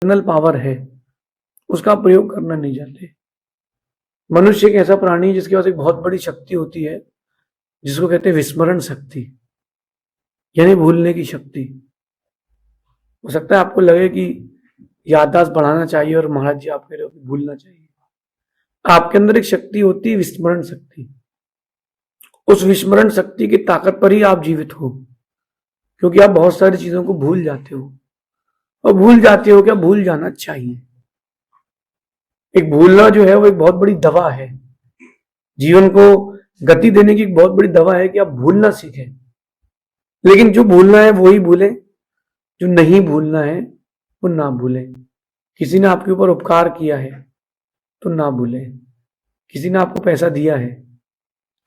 Internal power है उसका प्रयोग करना नहीं चाहते। मनुष्य एक ऐसा प्राणी है जिसके पास एक बहुत बड़ी शक्ति होती है जिसको कहते हैं विस्मरण शक्ति, यानी भूलने की शक्ति। हो सकता है आपको लगे कि याददाश्त बढ़ाना चाहिए और महाराज जी आप कह रहे हो कि भूलना चाहिए। आपके अंदर एक शक्ति होती है विस्मरण शक्ति। उस विस्मरण शक्ति की ताकत पर ही आप जीवित हो, क्योंकि आप बहुत सारी चीजों को भूल जाते हो। और भूल जाते हो क्या, भूल जाना चाहिए। एक भूलना जो है वो एक बहुत बड़ी दवा है, जीवन को गति देने की एक बहुत बड़ी दवा है कि आप भूलना सीखें। लेकिन जो भूलना है वही भूलें, जो नहीं भूलना है वो ना भूलें। किसी ने आपके ऊपर उपकार किया है तो ना भूलें, किसी ने आपको पैसा दिया है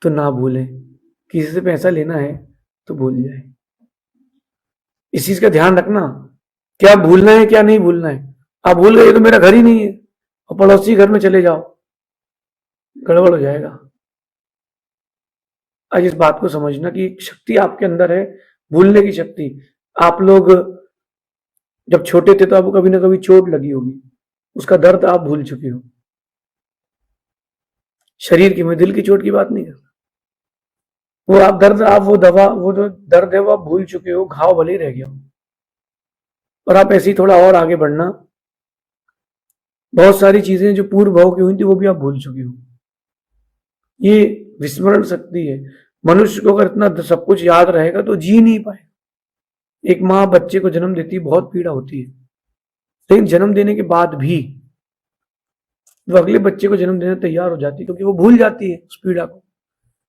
तो ना भूलें, किसी से पैसा लेना है तो भूल जाए। इस चीज का ध्यान रखना, क्या भूलना है क्या नहीं भूलना है। आप भूल गए तो मेरा घर ही नहीं है और पड़ोसी घर में चले जाओ, गड़बड़ हो जाएगा। आज इस बात को समझना कि एक शक्ति आपके अंदर है, भूलने की शक्ति। आप लोग जब छोटे थे तो आपको कभी ना कभी चोट लगी होगी, उसका दर्द आप भूल चुके हो। शरीर की, मैं दिल की चोट की बात नहीं करता। वो आप दर्द, आप वो दवा, वो जो दर्द है वो आप भूल चुके हो, घाव भले ही रह गया हो। और आप ऐसे ही थोड़ा और आगे बढ़ना, बहुत सारी चीजें जो पूर्व भाव की हुई थी वो भी आप भूल चुके हो। ये विस्मरण शक्ति है। मनुष्य को अगर इतना सब कुछ याद रहेगा तो जी नहीं पाए। एक माँ बच्चे को जन्म देती है, बहुत पीड़ा होती है, लेकिन जन्म देने के बाद भी वो अगले बच्चे को जन्म देने तैयार हो जाती है, क्योंकि वो भूल जाती है उस पीड़ा को।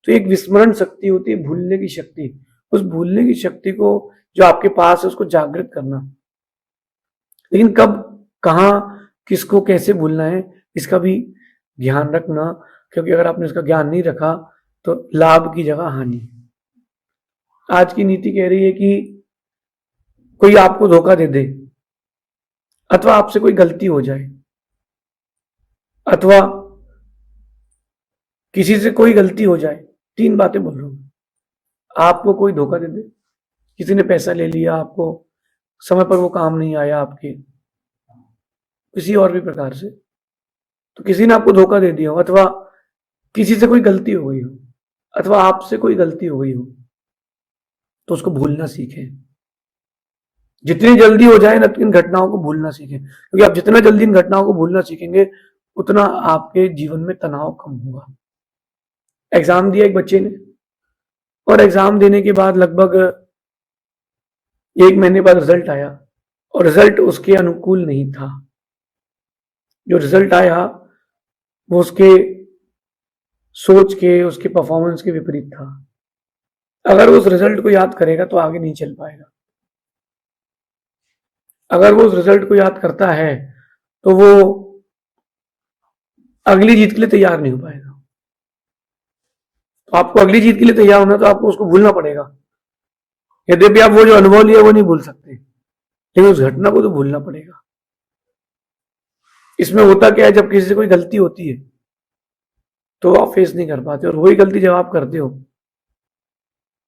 तो एक विस्मरण शक्ति होती है, भूलने की शक्ति। उस भूलने की शक्ति को जो आपके पास है उसको जागृत करना। लेकिन कब, कहां, किसको कैसे भूलना है इसका भी ध्यान रखना, क्योंकि अगर आपने इसका ज्ञान नहीं रखा तो लाभ की जगह हानि। आज की नीति कह रही है कि कोई आपको धोखा दे दे, अथवा आपसे कोई गलती हो जाए, अथवा किसी से कोई गलती हो जाए, तीन बातें बोल रहा हूं। आपको कोई धोखा दे दे, किसी ने पैसा ले लिया, आपको समय पर वो काम नहीं आया आपके, किसी और भी प्रकार से, तो किसी ने आपको धोखा दे दिया हो, अथवा किसी से कोई गलती हो गई हो, अथवा आपसे कोई गलती हो गई हो, तो उसको भूलना सीखें। जितनी जल्दी हो जाए ना इन घटनाओं को भूलना सीखें, क्योंकि आप जितना जल्दी इन घटनाओं को भूलना सीखेंगे उतना आपके जीवन में तनाव कम होगा। एग्जाम दिया एक बच्चे ने, और एग्जाम देने के बाद लगभग 1 महीने बाद रिजल्ट आया, और रिजल्ट उसके अनुकूल नहीं था। जो रिजल्ट आया वो उसके सोच के, उसके परफॉर्मेंस के विपरीत था। अगर वो उस रिजल्ट को याद करेगा तो आगे नहीं चल पाएगा। अगर वो उस रिजल्ट को याद करता है तो वो अगली जीत के लिए तैयार नहीं हो पाएगा। तो आपको अगली जीत के लिए तैयार होना तो आपको उसको भूलना पड़ेगा। यद्यपि आप वो जो अनुभव लिया वो नहीं भूल सकते, लेकिन उस घटना को तो भूलना पड़ेगा। इसमें होता क्या है, जब किसी से कोई गलती होती है तो आप फेस नहीं कर पाते, और वही गलती जब आप करते हो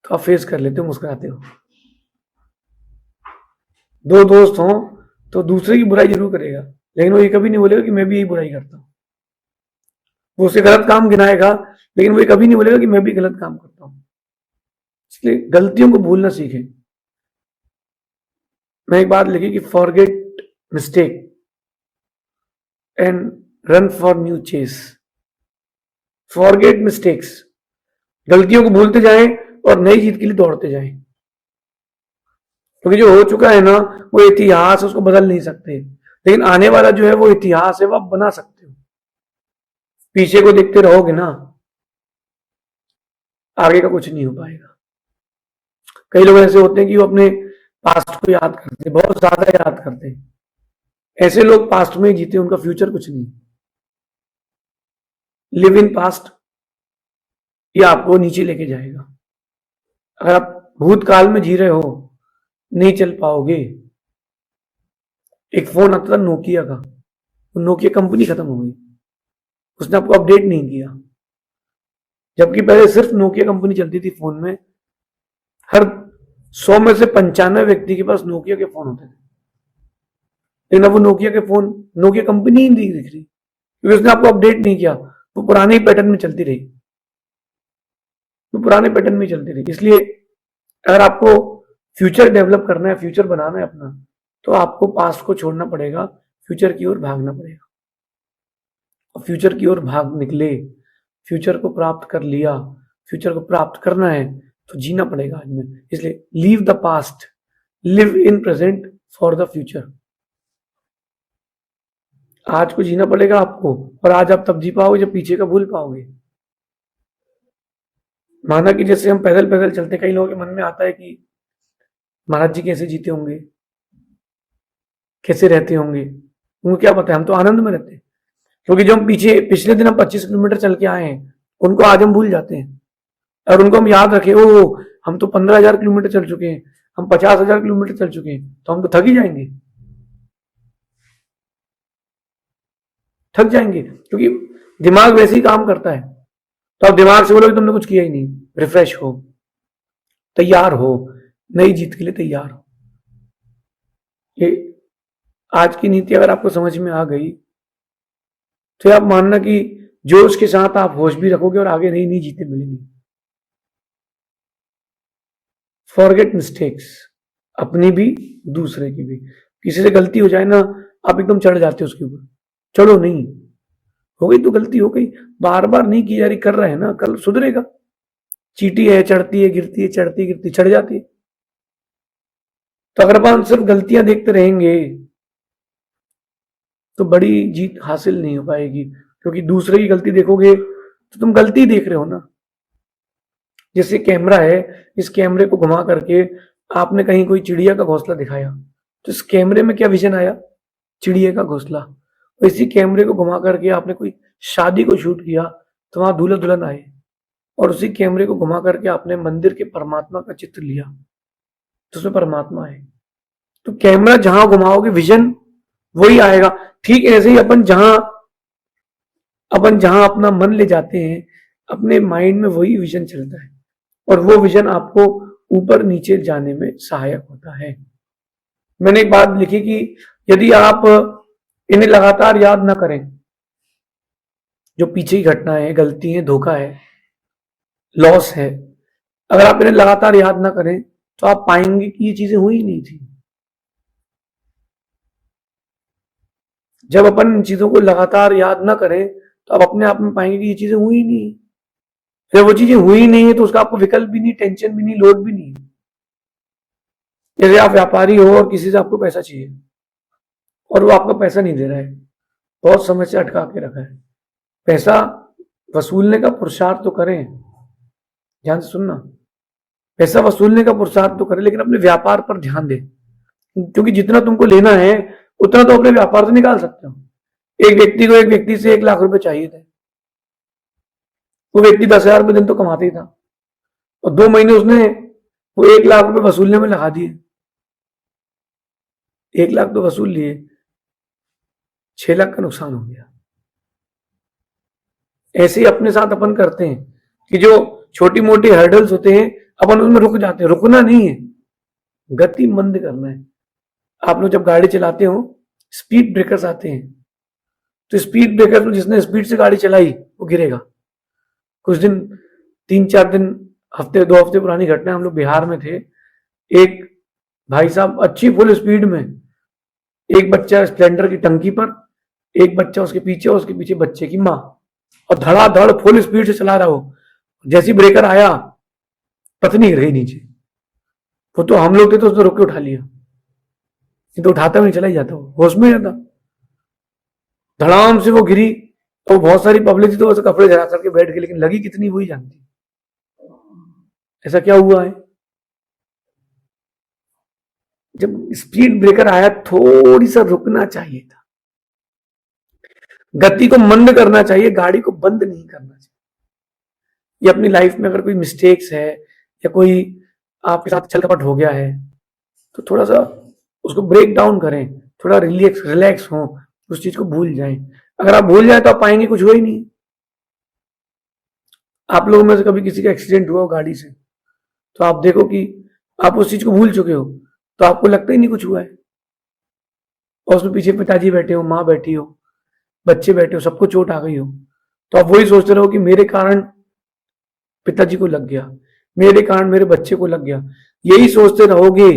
तो आप फेस कर लेते हो, मुस्कुराते हो। दो दोस्त हों तो दूसरे की बुराई जरूर करेगा, लेकिन वो ये कभी नहीं बोलेगा कि मैं भी यही बुराई करता हूं। वो उसे गलत काम गिनाएगा, लेकिन वो ये कभी नहीं बोलेगा कि मैं भी गलत काम करता हूं। इसलिए गलतियों को भूलना सीखें। मैं एक बात लिखी कि forget mistake and run for new chase. Forget mistakes, गलतियों को भूलते जाएं और नई जीत के लिए दौड़ते जाएं, क्योंकि जो हो चुका है ना वो इतिहास, उसको बदल नहीं सकते, लेकिन आने वाला जो है वो इतिहास है, वो आप बना सकते हो। पीछे को देखते रहोगे ना, आगे का कुछ नहीं हो पाएगा। कई लोग ऐसे होते हैं कि वो अपने पास्ट को याद करते, बहुत ज्यादा याद करते हैं। ऐसे लोग पास्ट में ही जीते, उनका फ्यूचर कुछ नहीं। लिव इन पास्ट, ये आपको नीचे लेके जाएगा। अगर आप भूतकाल में जी रहे हो नहीं चल पाओगे। एक फोन आता था नोकिया का, वो नोकिया कंपनी खत्म हो गई, उसने आपको अपडेट नहीं किया। जबकि पहले सिर्फ नोकिया कंपनी चलती थी फोन में, हर 100 में से 95 व्यक्ति के पास नोकिया के फोन होते थे। लेकिन अब वो नोकिया के फोन, नोकिया कंपनी ही नहीं दिख रही, क्योंकि उसने आपको अपडेट नहीं किया, वो पुराने ही पैटर्न में चलती रही, वो पुराने पैटर्न में चलती रही। इसलिए अगर आपको फ्यूचर डेवलप करना है, फ्यूचर बनाना है अपना, तो आपको पास्ट को छोड़ना पड़ेगा, फ्यूचर की ओर भागना पड़ेगा। और फ्यूचर की ओर भाग निकले, फ्यूचर को प्राप्त कर लिया, फ्यूचर को प्राप्त करना है तो जीना पड़ेगा आज में। इसलिए leave the past, live in present for the future. आज को जीना पड़ेगा आपको, और आज आप तब जी पाओगे जब पीछे का भूल पाओगे। माना कि जैसे हम पैदल पैदल चलते, कई लोगों के मन में आता है कि महाराज जी कैसे जीते होंगे, कैसे रहते होंगे, उनको क्या पता है, हम तो आनंद में रहते हैं। क्योंकि जो हम पिछले दिन हम 25 किलोमीटर चल के आए हैं, उनको आज हम भूल जाते हैं। और उनको हम याद रखें, ओ हम तो 15,000 किलोमीटर चल चुके हैं, हम 50,000 किलोमीटर चल चुके हैं, तो हम तो थक ही जाएंगे, थक जाएंगे। क्योंकि दिमाग वैसे ही काम करता है। तो आप दिमाग से बोलोगे तुमने कुछ किया ही नहीं, रिफ्रेश हो, तैयार हो, नई जीत के लिए तैयार हो। ये आज की नीति अगर आपको समझ में आ गई तो आप मानना कि जोश के साथ आप होश भी रखोगे और आगे नई नई जीतें मिलेंगी। फॉरगेट मिस्टेक्स, अपनी भी दूसरे की भी। किसी से गलती हो जाए ना, आप एकदम चढ़ जाते हो उसके ऊपर, चढ़ो नहीं, हो गई तो गलती हो गई, बार बार नहीं की जा रही, कर रहे हैं ना, कल सुधरेगा। चींटी है, चढ़ती है गिरती है, चढ़ती है गिरती, चढ़ जाती है। तो अगर अपन सिर्फ गलतियां देखते रहेंगे तो बड़ी जीत हासिल नहीं हो पाएगी, क्योंकि दूसरे की गलती देखोगे तो तुम गलती देख रहे हो ना। जैसे कैमरा है, इस कैमरे को घुमा करके आपने कहीं कोई चिड़िया का घोंसला दिखाया, तो इस कैमरे में क्या विजन आया, चिड़िया का घोंसला। और इसी कैमरे को घुमा करके आपने कोई शादी को शूट किया, तो वहां दूल्हा दुल्हन आए। और उसी कैमरे को घुमा करके आपने मंदिर के परमात्मा का चित्र लिया, तो उसमें परमात्मा है। तो कैमरा जहां घुमाओगे विजन वही आएगा। ठीक ऐसे ही अपन जहां अपना मन ले जाते हैं, अपने माइंड में वही विजन चलता है, और वो विजन आपको ऊपर नीचे जाने में सहायक होता है। मैंने एक बात लिखी कि यदि आप इन्हें लगातार याद ना करें, जो पीछे की घटना है, गलती है, धोखा है, लॉस है, अगर आप इन्हें लगातार याद ना करें तो आप पाएंगे कि ये चीजें हुई नहीं थी। जब अपन इन चीजों को लगातार याद ना करें तो आप अपने आप में पाएंगे कि ये चीजें हुई नहीं। जब वो चीजें हुई नहीं है तो उसका आपको विकल्प भी नहीं, टेंशन भी नहीं, लोड भी नहीं। जैसे आप व्यापारी हो और किसी से आपको पैसा चाहिए और वो आपका पैसा नहीं दे रहा है, बहुत समय से अटका के रखा है। पैसा वसूलने का पुरुषार्थ तो करें, ध्यान से सुनना, पैसा वसूलने का पुरुषार्थ तो करें, लेकिन अपने व्यापार पर ध्यान दें। क्योंकि जितना तुमको लेना है उतना तो अपने व्यापार से निकाल सकते हो। एक व्यक्ति से 1 लाख रुपए चाहिए थे, वो व्यक्ति 10,000 रुपए दिन तो कमाता ही था, और 2 महीने उसने वो 1 लाख रुपए वसूलने में लगा दिए। 1 लाख तो वसूल लिए, 6 लाख का नुकसान हो गया। ऐसे ही अपने साथ अपन करते हैं कि जो छोटी मोटी हर्डल्स होते हैं अपन उसमें रुक जाते हैं। रुकना नहीं है, गति मंद करना है। आप लोग जब गाड़ी चलाते हो, स्पीड ब्रेकर्स आते हैं, तो स्पीड ब्रेकर में जिसने स्पीड से गाड़ी चलाई वो गिरेगा। कुछ दिन, 3-4 दिन, हफ्ते 2 हफ्ते पुरानी घटना, हम लोग बिहार में थे। एक भाई साहब अच्छी फुल स्पीड में, एक बच्चा स्प्लेंडर की टंकी पर, एक बच्चा उसके पीछे बच्चे की माँ, और धड़ाधड़ फुल स्पीड से चला रहा हो। जैसी ब्रेकर आया पत्नी गिर गई नीचे। वो तो हम लोग थे तो उसने रोक के उठा लिया, नहीं तो उठाता भी नहीं, चला ही जाता, वो होश में जाता। धड़ाम से वो गिरी, तो बहुत सारी पब्लिक थी तो वैसे कपड़े जरा करके बैठ गई, लेकिन लगी कितनी वही जानती। ऐसा क्या हुआ है, जब स्पीड ब्रेकर आया थोड़ी सा रुकना चाहिए था, गति को मंद करना चाहिए, गाड़ी को बंद नहीं करना चाहिए। ये अपनी लाइफ में अगर कोई मिस्टेक्स है या कोई आपके साथ छल कपट हो गया है तो थोड़ा सा उसको ब्रेक डाउन करें, थोड़ा रिलैक्स हो, उस चीज को भूल जाएं। अगर आप भूल जाए तो आप पाएंगे कुछ हुआ ही नहीं। आप लोगों में से कभी किसी का एक्सीडेंट हुआ हो गाड़ी से, तो आप देखो कि आप उस चीज को भूल चुके हो, तो आपको लगता ही नहीं कुछ हुआ है। और उसमें पीछे पिताजी बैठे हो, माँ बैठी हो, बच्चे बैठे हो, सबको चोट आ गई हो, तो आप वही सोचते रहो कि मेरे कारण पिताजी को लग गया, मेरे कारण मेरे बच्चे को लग गया, यही सोचते रहोगे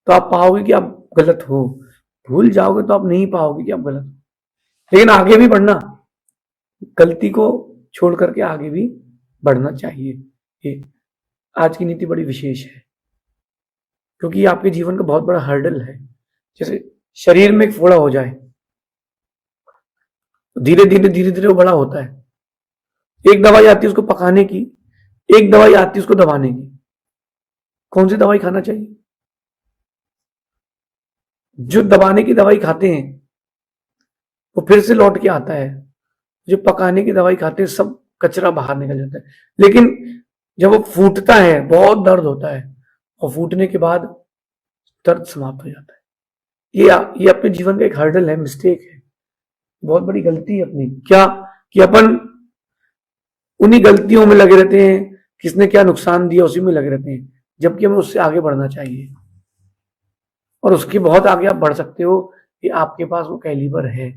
तो आप पाओगे कि आप गलत हो। भूल जाओगे तो आप नहीं पाओगे कि आप गलत हो। लेकिन आगे भी बढ़ना, गलती को छोड़ करके आगे भी बढ़ना चाहिए। ये आज की नीति बड़ी विशेष है, क्योंकि ये आपके जीवन का बहुत बड़ा हर्डल है। जैसे शरीर में एक फोड़ा हो जाए, धीरे धीरे धीरे धीरे वो बड़ा होता है। एक दवाई आती है उसको पकाने की, एक दवाई आती है उसको दबाने की। कौन सी दवाई खाना चाहिए? जो दबाने की दवाई खाते हैं वो फिर से लौट के आता है, जो पकाने की दवाई खाते हैं सब कचरा बाहर निकल जाता है। लेकिन जब वो फूटता है बहुत दर्द होता है, और फूटने के बाद दर्द समाप्त हो जाता है। ये अपने जीवन का एक हर्डल है, मिस्टेक है, बहुत बड़ी गलती है अपनी। क्या कि अपन उन्हीं गलतियों में लगे रहते हैं, किसने क्या नुकसान दिया उसी में लगे रहते हैं, जबकि हमें उससे आगे बढ़ना चाहिए। और उसके बहुत आगे आप बढ़ सकते हो कि आपके पास वो कैलिबर है।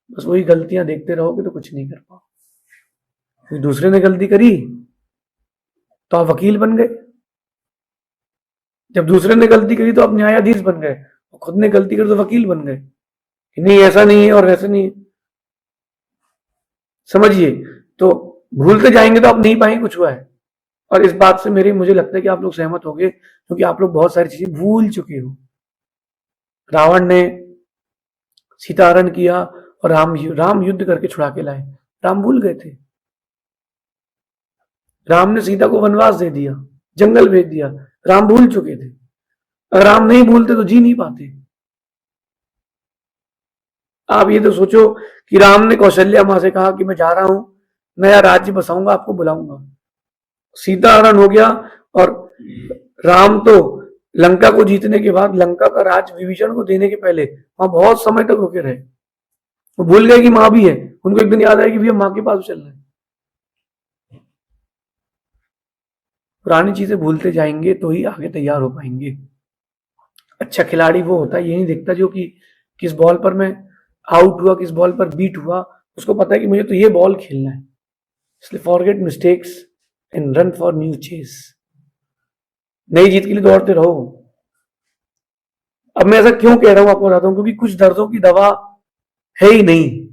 बस वही गलतियां देखते रहोगे तो कुछ नहीं कर पाओ। दूसरे ने गलती करी तो आप वकील बन गए, जब दूसरे ने गलती करी तो आप न्यायाधीश बन गए, और खुद ने गलती करी तो वकील बन गए कि नहीं ऐसा नहीं है और वैसा नहीं है। समझिए, तो भूलते जाएंगे तो आप नहीं पाएंगे कुछ हुआ है। और इस बात से मुझे लगता है कि आप लोग सहमत होंगे, क्योंकि आप लोग बहुत सारी चीजें भूल चुके हो। रावण ने सीता हरण किया और राम युद्ध करके छुड़ा के लाए, राम भूल गए थे। राम ने सीता को वनवास दे दिया, जंगल भेज दिया, राम भूल चुके थे। अगर राम नहीं भूलते तो जी नहीं पाते। आप ये तो सोचो कि राम ने कौशल्या मां से कहा कि मैं जा रहा हूं, नया राज्य बसाऊंगा, आपको बुलाऊंगा। सीता हरण हो गया, और राम तो लंका को जीतने के बाद लंका का राज विभीषण को देने के पहले वहां बहुत समय तक रुके रहे। वो भूल गए कि मां भी है, उनको एक दिन याद आया कि भैया मां के पास चलना है। पुरानी चीजें भूलते जाएंगे तो ही आगे तैयार हो पाएंगे। अच्छा खिलाड़ी वो होता है, ये नहीं देखता जो कि किस बॉल पर मैं आउट हुआ, किस बॉल पर बीट हुआ, उसको पता है कि मुझे तो ये बॉल खेलना है। इसलिए forget mistakes and run for new chase. नई जीत के लिए दौड़ते रहो। अब मैं ऐसा क्यों कह रहा हूं आपको बताता हूं, क्योंकि कुछ दर्दों की दवा है ही नहीं।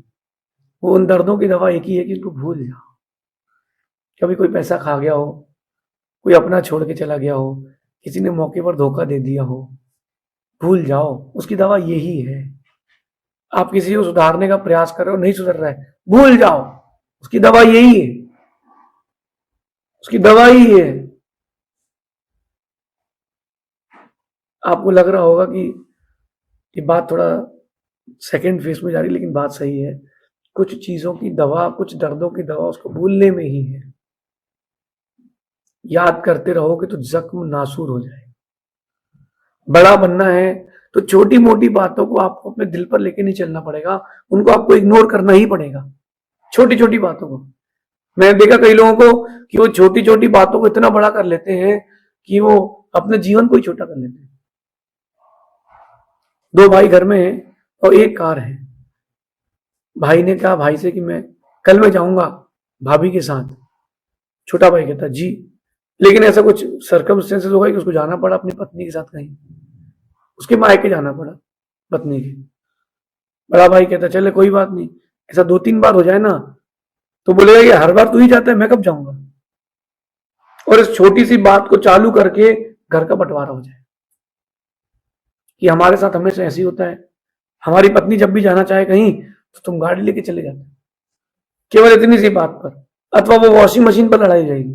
वो उन दर्दों की दवा एक ही है कि उनको भूल जाओ। कभी कोई पैसा खा गया हो, कोई अपना छोड़ के चला गया हो, किसी ने मौके पर धोखा दे दिया हो, भूल जाओ, उसकी दवा यही है। आप किसी को सुधारने का प्रयास कर रहे हो, नहीं सुधर रहा है, भूल जाओ, उसकी दवा यही है, उसकी दवा ही है। आपको लग रहा होगा कि ये बात थोड़ा सेकंड फेज में जा रही है, लेकिन बात सही है। कुछ चीजों की दवा, कुछ दर्दों की दवा उसको भूलने में ही है। याद करते रहोगे तो जख्म नासूर हो जाए। बड़ा बनना है तो छोटी मोटी बातों को आपको अपने दिल पर लेके नहीं चलना पड़ेगा, उनको आपको इग्नोर करना ही पड़ेगा, छोटी छोटी बातों को। मैंने देखा कई लोगों को कि वो छोटी छोटी बातों को इतना बड़ा कर लेते हैं कि वो अपने जीवन को ही छोटा कर लेते हैं। दो भाई घर में हैं और एक कार है। भाई ने कहा भाई से कि कल मैं जाऊंगा भाभी के साथ। छोटा भाई कहता जी, लेकिन ऐसा कुछ सर्कमस्टेंसेस होगा कि उसको जाना पड़ा अपनी पत्नी के साथ कहीं, उसके मायके जाना पड़ा पत्नी के। बड़ा भाई कहता चले कोई बात नहीं, ऐसा 2-3 बार हो जाए ना तो बोलेगा कि हर बार तू ही जाता है, मैं कब जाऊंगा। और इस छोटी सी बात को चालू करके घर का बंटवारा हो जाए कि हमारे साथ हमेशा ऐसे ही होता है, हमारी पत्नी जब भी जाना चाहे कहीं तो तुम गाड़ी लेके चले जाते, केवल इतनी सी बात पर। अथवा वो वॉशिंग मशीन पर लड़ाई जाएगी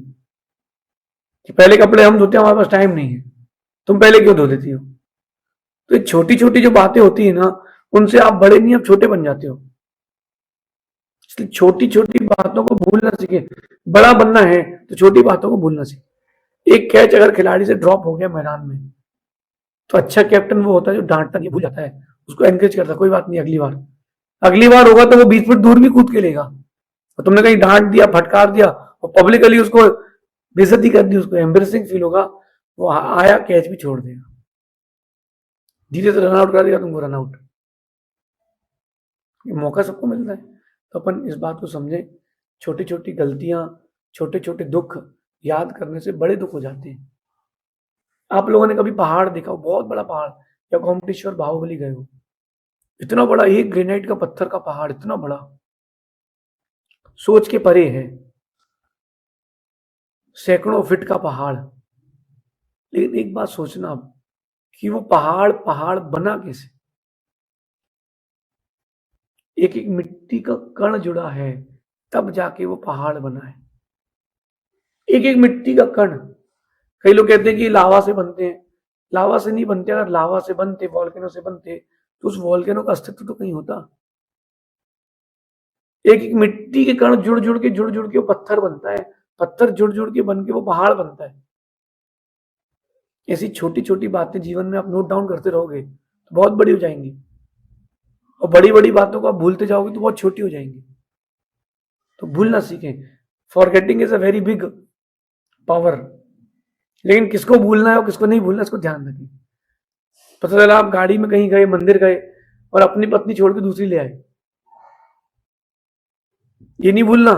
कि पहले कपड़े हम धोते हैं, हमारे पास टाइम नहीं है, तुम पहले क्यों धो देती हो। तो छोटी छोटी जो बातें होती है ना, उनसे आप बड़े नहीं, आप छोटे बन जाते हो। इसलिए छोटी छोटी बातों को भूलना सीखे। बड़ा बनना है तो छोटी बातों को भूलना सीखे। एक कैच अगर खिलाड़ी से ड्रॉप हो गया मैदान में, तो अच्छा कैप्टन वो होता है जो डांटता नहीं, भूल जाता है, उसको एनकरेज करता है, कोई बात नहीं अगली बार होगा तो वो 20 फुट दूर भी कूद के लेगा। और तुमने कहीं डांट दिया, फटकार दिया और पब्लिकली उसको बेइज्जती कर दी, उसको एम्बेरसिंग फील होगा, वो आया कैच भी छोड़ देगा, धीरे से रन आउट कर देगा तुमको, रन आउट। ये मौका सबको मिलता है। तो अपन इस बात को समझें, छोटी छोटी गलतियां, छोटे छोटे दुख याद करने से बड़े दुख हो जाते हैं। आप लोगों ने कभी पहाड़ देखा हो, बहुत बड़ा पहाड़, या गोमटेश्वर बाहुबली गए हो, इतना बड़ा एक ग्रेनाइट का पत्थर का पहाड़, इतना बड़ा, सोच के परे है, सैकड़ों फीट का पहाड़। लेकिन एक बात सोचना आप कि वो पहाड़ पहाड़ बना कैसे? एक एक मिट्टी का कण जुड़ा है, तब जाके वो पहाड़ बना है। एक एक मिट्टी का कण। कई लोग कहते हैं कि लावा से बनते हैं, लावा से नहीं बनते। अगर लावा से बनते, वॉल्केनो से बनते, तो उस वॉल्केनो का अस्तित्व तो कहीं होता। एक एक मिट्टी के कण जुड़ जुड़ के वो पत्थर बनता है, पत्थर जुड़ जुड़ के बन के वो पहाड़ बनता है। ऐसी छोटी छोटी बातें जीवन में आप नोट डाउन करते रहोगे तो बहुत बड़ी हो जाएंगी, और बड़ी बड़ी बातों को आप भूलते जाओगे तो बहुत छोटी हो जाएंगी। तो भूलना सीखें। Forgetting is a very big power, लेकिन किसको भूलना है और किसको नहीं भूलना, इसको ध्यान रखें। पता चला आप गाड़ी में कहीं गए, मंदिर गए, और अपनी पत्नी छोड़ के दूसरी ले आए, ये नहीं भूलना।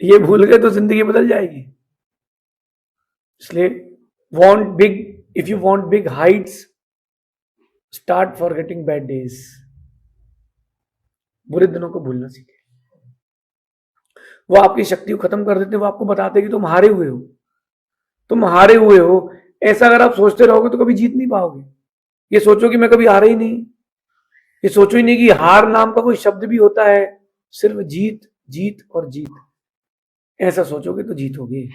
ये भूल गए तो जिंदगी बदल जाएगी। इसलिए want big, if you want big heights, start forgetting bad days. बुरे दिनों को भूलना सीखे। वो आपकी शक्ति को खत्म कर देते हैं, वो आपको बताते हैं कि तुम हारे हुए हो, तुम हारे हुए हो। ऐसा अगर आप सोचते रहोगे तो कभी जीत नहीं पाओगे। ये सोचो कि मैं कभी हारा ही नहीं, ये सोचो ही नहीं कि हार नाम का कोई शब्द भी होता है, सिर्फ जीत जीत और जीत। ऐसा सोचोगे तो जीतोगे।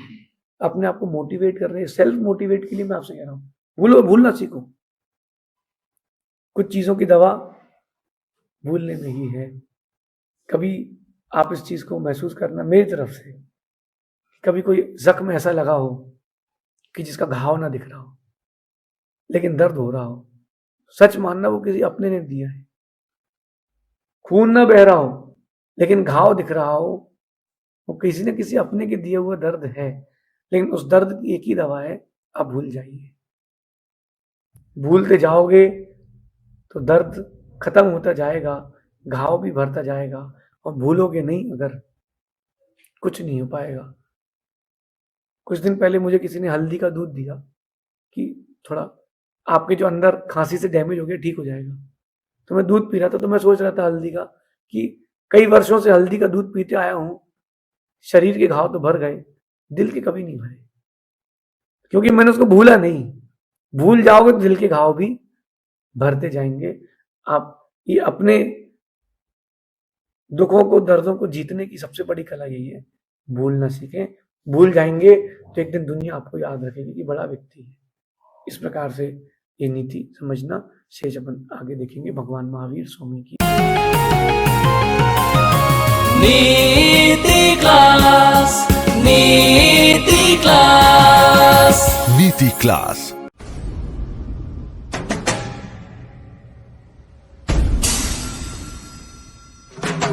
अपने आप को मोटिवेट कर रहे हैं, सेल्फ मोटिवेट के लिए मैं आपसे कह रहा हूं, भूलना सीखो। कुछ चीजों की दवा भूलने में ही है। कभी आप इस चीज को महसूस करना मेरी तरफ से, कभी कोई जख्म ऐसा लगा हो कि जिसका घाव ना दिख रहा हो लेकिन दर्द हो रहा हो, सच मानना वो किसी अपने ने दिया है। खून ना बह रहा हो लेकिन घाव दिख रहा हो, वो किसी न किसी अपने के दिए हुआ दर्द है। लेकिन उस दर्द की एक ही दवा है, आप भूल जाइए। भूलते जाओगे तो दर्द खत्म होता जाएगा, घाव भी भरता जाएगा, और भूलोगे नहीं अगर, कुछ नहीं हो पाएगा। कुछ दिन पहले मुझे किसी ने हल्दी का दूध दिया कि थोड़ा आपके जो अंदर खांसी से डैमेज हो गया ठीक हो जाएगा। तो मैं दूध पी रहा था, तो मैं सोच रहा था हल्दी का कि कई वर्षों से हल्दी का दूध पीते आया हूं, शरीर के घाव तो भर गए, दिल के कभी नहीं भरे, क्योंकि मैंने उसको भूला नहीं। भूल जाओगे तो दिल के घाव भी भरते जाएंगे। आप ये अपने दुखों को, दर्दों को जीतने की सबसे बड़ी कला यही है, भूलना सीखें। भूल जाएंगे तो एक दिन दुनिया आपको याद रखेगी कि बड़ा व्यक्ति है। इस प्रकार से ये नीति समझना। शेष अपन आगे देखेंगे भगवान महावीर स्वामी की। नीति क्लास, नीति क्लास, नीति क्लास।